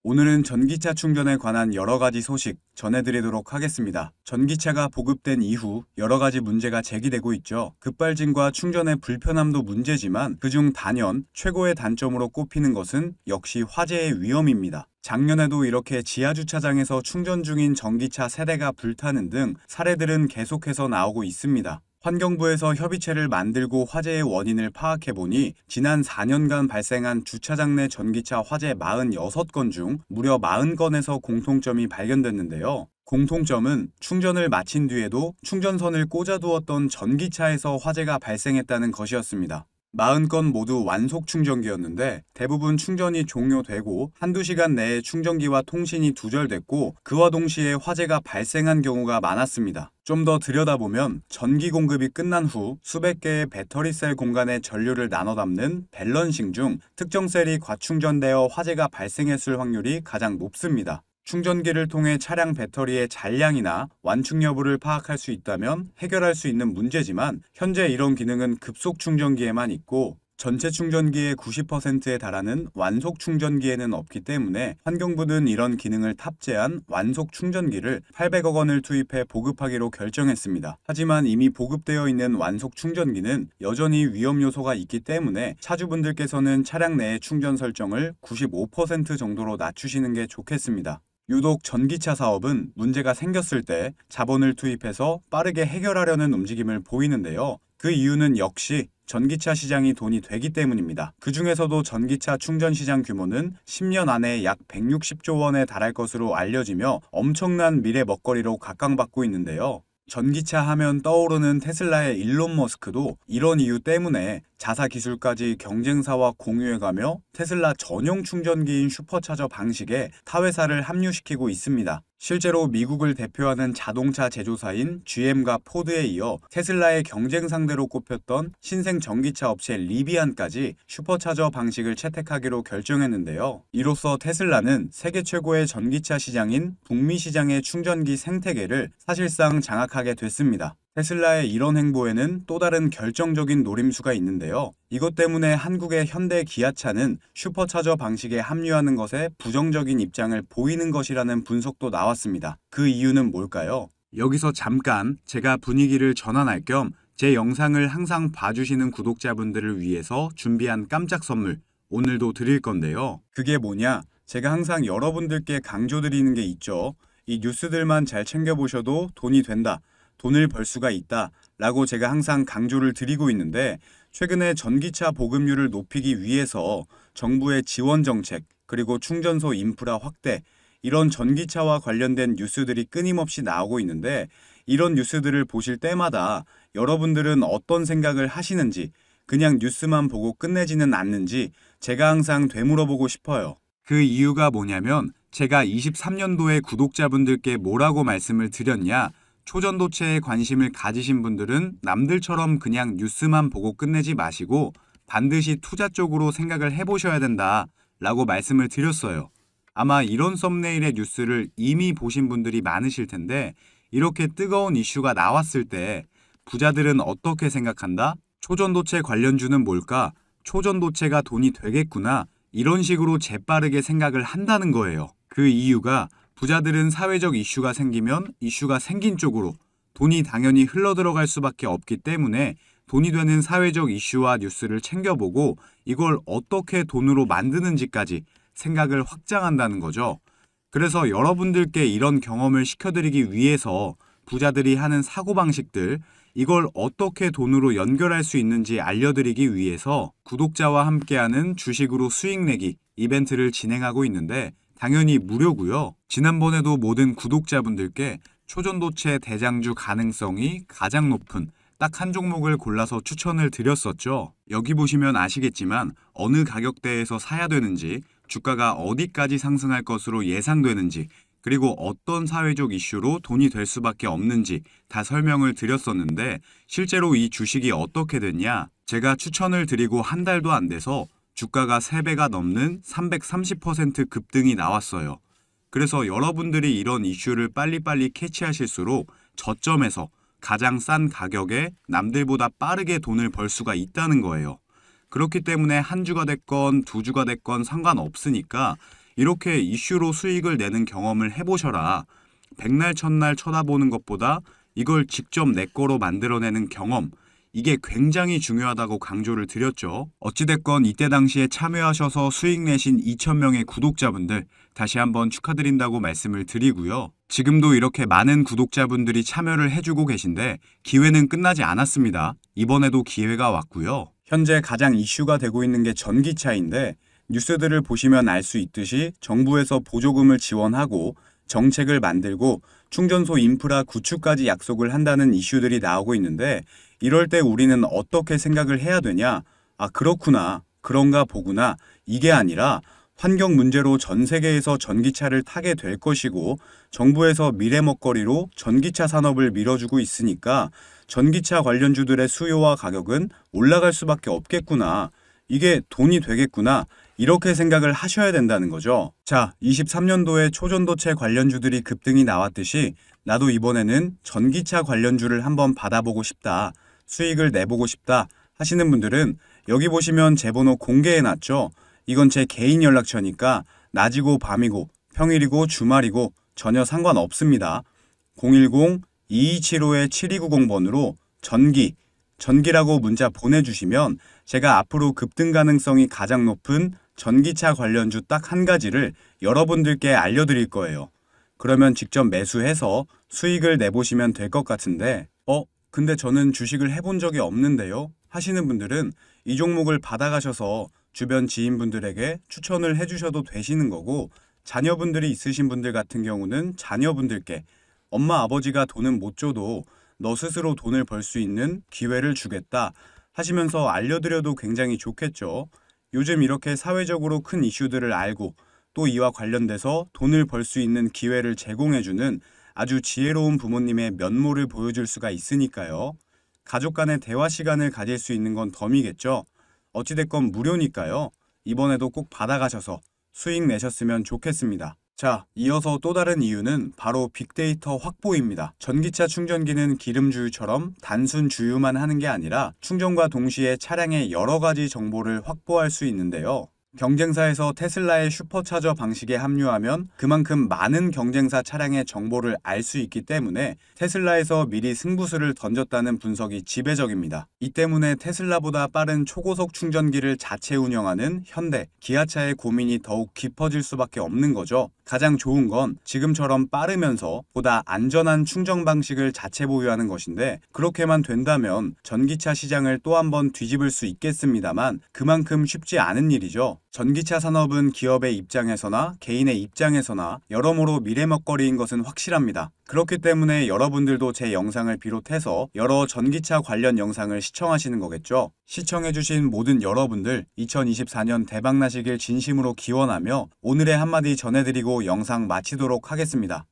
오늘은 전기차 충전에 관한 여러 가지 소식 전해드리도록 하겠습니다. 전기차가 보급된 이후 여러 가지 문제가 제기되고 있죠. 급발진과 충전의 불편함도 문제지만 그중 단연 최고의 단점으로 꼽히는 것은 역시 화재의 위험입니다. 작년에도 이렇게 지하주차장에서 충전 중인 전기차 세대가 불타는 등 사례들은 계속해서 나오고 있습니다. 환경부에서 협의체를 만들고 화재의 원인을 파악해보니 지난 4년간 발생한 주차장 내 전기차 화재 46건 중 무려 40건에서 공통점이 발견됐는데요. 공통점은 충전을 마친 뒤에도 충전선을 꽂아두었던 전기차에서 화재가 발생했다는 것이었습니다. 40건 모두 완속 충전기였는데 대부분 충전이 종료되고 한두 시간 내에 충전기와 통신이 두절됐고 그와 동시에 화재가 발생한 경우가 많았습니다. 좀 더 들여다보면 전기 공급이 끝난 후 수백 개의 배터리셀 공간에 전류를 나눠 담는 밸런싱 중 특정 셀이 과충전되어 화재가 발생했을 확률이 가장 높습니다. 충전기를 통해 차량 배터리의 잔량이나 완충 여부를 파악할 수 있다면 해결할 수 있는 문제지만 현재 이런 기능은 급속 충전기에만 있고 전체 충전기의 90%에 달하는 완속 충전기에는 없기 때문에 환경부는 이런 기능을 탑재한 완속 충전기를 800억 원을 투입해 보급하기로 결정했습니다. 하지만 이미 보급되어 있는 완속 충전기는 여전히 위험 요소가 있기 때문에 차주분들께서는 차량 내의 충전 설정을 95% 정도로 낮추시는 게 좋겠습니다. 유독 전기차 사업은 문제가 생겼을 때 자본을 투입해서 빠르게 해결하려는 움직임을 보이는데요. 그 이유는 역시 전기차 시장이 돈이 되기 때문입니다. 그 중에서도 전기차 충전 시장 규모는 10년 안에 약 160조 원에 달할 것으로 알려지며 엄청난 미래 먹거리로 각광받고 있는데요. 전기차 하면 떠오르는 테슬라의 일론 머스크도 이런 이유 때문에 자사 기술까지 경쟁사와 공유해가며 테슬라 전용 충전기인 슈퍼차저 방식에 타회사를 합류시키고 있습니다. 실제로 미국을 대표하는 자동차 제조사인 GM과 포드에 이어 테슬라의 경쟁 상대로 꼽혔던 신생 전기차 업체 리비안까지 슈퍼차저 방식을 채택하기로 결정했는데요. 이로써 테슬라는 세계 최고의 전기차 시장인 북미 시장의 충전기 생태계를 사실상 장악하게 됐습니다. 테슬라의 이런 행보에는 또 다른 결정적인 노림수가 있는데요. 이것 때문에 한국의 현대 기아차는 슈퍼차저 방식에 합류하는 것에 부정적인 입장을 보이는 것이라는 분석도 나왔습니다. 그 이유는 뭘까요? 여기서 잠깐 제가 분위기를 전환할 겸 제 영상을 항상 봐주시는 구독자분들을 위해서 준비한 깜짝 선물 오늘도 드릴 건데요. 그게 뭐냐? 제가 항상 여러분들께 강조드리는 게 있죠. 이 뉴스들만 잘 챙겨보셔도 돈이 된다. 돈을 벌 수가 있다 라고 제가 항상 강조를 드리고 있는데 최근에 전기차 보급률을 높이기 위해서 정부의 지원 정책 그리고 충전소 인프라 확대 이런 전기차와 관련된 뉴스들이 끊임없이 나오고 있는데 이런 뉴스들을 보실 때마다 여러분들은 어떤 생각을 하시는지 그냥 뉴스만 보고 끝내지는 않는지 제가 항상 되물어보고 싶어요. 그 이유가 뭐냐면 제가 23년도에 구독자분들께 뭐라고 말씀을 드렸냐 초전도체에 관심을 가지신 분들은 남들처럼 그냥 뉴스만 보고 끝내지 마시고 반드시 투자 쪽으로 생각을 해보셔야 된다 라고 말씀을 드렸어요. 아마 이런 썸네일의 뉴스를 이미 보신 분들이 많으실 텐데 이렇게 뜨거운 이슈가 나왔을 때 부자들은 어떻게 생각한다? 초전도체 관련주는 뭘까? 초전도체가 돈이 되겠구나 이런 식으로 재빠르게 생각을 한다는 거예요. 그 이유가 부자들은 사회적 이슈가 생기면 이슈가 생긴 쪽으로 돈이 당연히 흘러들어갈 수밖에 없기 때문에 돈이 되는 사회적 이슈와 뉴스를 챙겨보고 이걸 어떻게 돈으로 만드는지까지 생각을 확장한다는 거죠. 그래서 여러분들께 이런 경험을 시켜드리기 위해서 부자들이 하는 사고방식들 이걸 어떻게 돈으로 연결할 수 있는지 알려드리기 위해서 구독자와 함께하는 주식으로 수익 내기 이벤트를 진행하고 있는데 당연히 무료고요. 지난번에도 모든 구독자분들께 초전도체 대장주 가능성이 가장 높은 딱 한 종목을 골라서 추천을 드렸었죠. 여기 보시면 아시겠지만 어느 가격대에서 사야 되는지, 주가가 어디까지 상승할 것으로 예상되는지, 그리고 어떤 사회적 이슈로 돈이 될 수밖에 없는지 다 설명을 드렸었는데 실제로 이 주식이 어떻게 됐냐? 제가 추천을 드리고 한 달도 안 돼서 주가가 3배가 넘는 330% 급등이 나왔어요. 그래서 여러분들이 이런 이슈를 빨리빨리 캐치하실수록 저점에서 가장 싼 가격에 남들보다 빠르게 돈을 벌 수가 있다는 거예요. 그렇기 때문에 한 주가 됐건 두 주가 됐건 상관없으니까 이렇게 이슈로 수익을 내는 경험을 해보셔라. 백날 첫날 쳐다보는 것보다 이걸 직접 내 거로 만들어내는 경험, 이게 굉장히 중요하다고 강조를 드렸죠. 어찌됐건 이때 당시에 참여하셔서 수익 내신 2,000명의 구독자분들 다시 한번 축하드린다고 말씀을 드리고요. 지금도 이렇게 많은 구독자분들이 참여를 해주고 계신데 기회는 끝나지 않았습니다. 이번에도 기회가 왔고요. 현재 가장 이슈가 되고 있는 게 전기차인데 뉴스들을 보시면 알 수 있듯이 정부에서 보조금을 지원하고 정책을 만들고 충전소 인프라 구축까지 약속을 한다는 이슈들이 나오고 있는데 이럴 때 우리는 어떻게 생각을 해야 되냐? 아, 그렇구나. 그런가 보구나. 이게 아니라 환경 문제로 전 세계에서 전기차를 타게 될 것이고 정부에서 미래 먹거리로 전기차 산업을 밀어주고 있으니까 전기차 관련주들의 수요와 가격은 올라갈 수밖에 없겠구나. 이게 돈이 되겠구나. 이렇게 생각을 하셔야 된다는 거죠. 자, 23년도에 초전도체 관련주들이 급등이 나왔듯이 나도 이번에는 전기차 관련주를 한번 받아보고 싶다. 수익을 내보고 싶다 하시는 분들은 여기 보시면 제 번호 공개해놨죠. 이건 제 개인 연락처니까 낮이고 밤이고 평일이고 주말이고 전혀 상관없습니다. 010-2275-7290번으로 전기라고 문자 보내주시면 제가 앞으로 급등 가능성이 가장 높은 전기차 관련주 딱 한 가지를 여러분들께 알려드릴 거예요. 그러면 직접 매수해서 수익을 내보시면 될 것 같은데 근데 저는 주식을 해본 적이 없는데요 하시는 분들은 이 종목을 받아가셔서 주변 지인분들에게 추천을 해주셔도 되시는 거고 자녀분들이 있으신 분들 같은 경우는 자녀분들께 엄마 아버지가 돈은 못 줘도 너 스스로 돈을 벌 수 있는 기회를 주겠다 하시면서 알려드려도 굉장히 좋겠죠. 요즘 이렇게 사회적으로 큰 이슈들을 알고 또 이와 관련돼서 돈을 벌 수 있는 기회를 제공해주는 아주 지혜로운 부모님의 면모를 보여줄 수가 있으니까요. 가족 간의 대화 시간을 가질 수 있는 건 덤이겠죠. 어찌됐건 무료니까요. 이번에도 꼭 받아가셔서 수익 내셨으면 좋겠습니다. 자, 이어서 또 다른 이유는 바로 빅데이터 확보입니다. 전기차 충전기는 기름 주유처럼 단순 주유만 하는 게 아니라 충전과 동시에 차량의 여러 가지 정보를 확보할 수 있는데요. 경쟁사에서 테슬라의 슈퍼차저 방식에 합류하면 그만큼 많은 경쟁사 차량의 정보를 알 수 있기 때문에 테슬라에서 미리 승부수를 던졌다는 분석이 지배적입니다. 이 때문에 테슬라보다 빠른 초고속 충전기를 자체 운영하는 현대, 기아차의 고민이 더욱 깊어질 수밖에 없는 거죠. 가장 좋은 건 지금처럼 빠르면서 보다 안전한 충전 방식을 자체 보유하는 것인데 그렇게만 된다면 전기차 시장을 또 한 번 뒤집을 수 있겠습니다만 그만큼 쉽지 않은 일이죠. 전기차 산업은 기업의 입장에서나 개인의 입장에서나 여러모로 미래 먹거리인 것은 확실합니다. 그렇기 때문에 여러분들도 제 영상을 비롯해서 여러 전기차 관련 영상을 시청하시는 거겠죠. 시청해주신 모든 여러분들 2024년 대박나시길 진심으로 기원하며 오늘의 한마디 전해드리고 영상 마치도록 하겠습니다.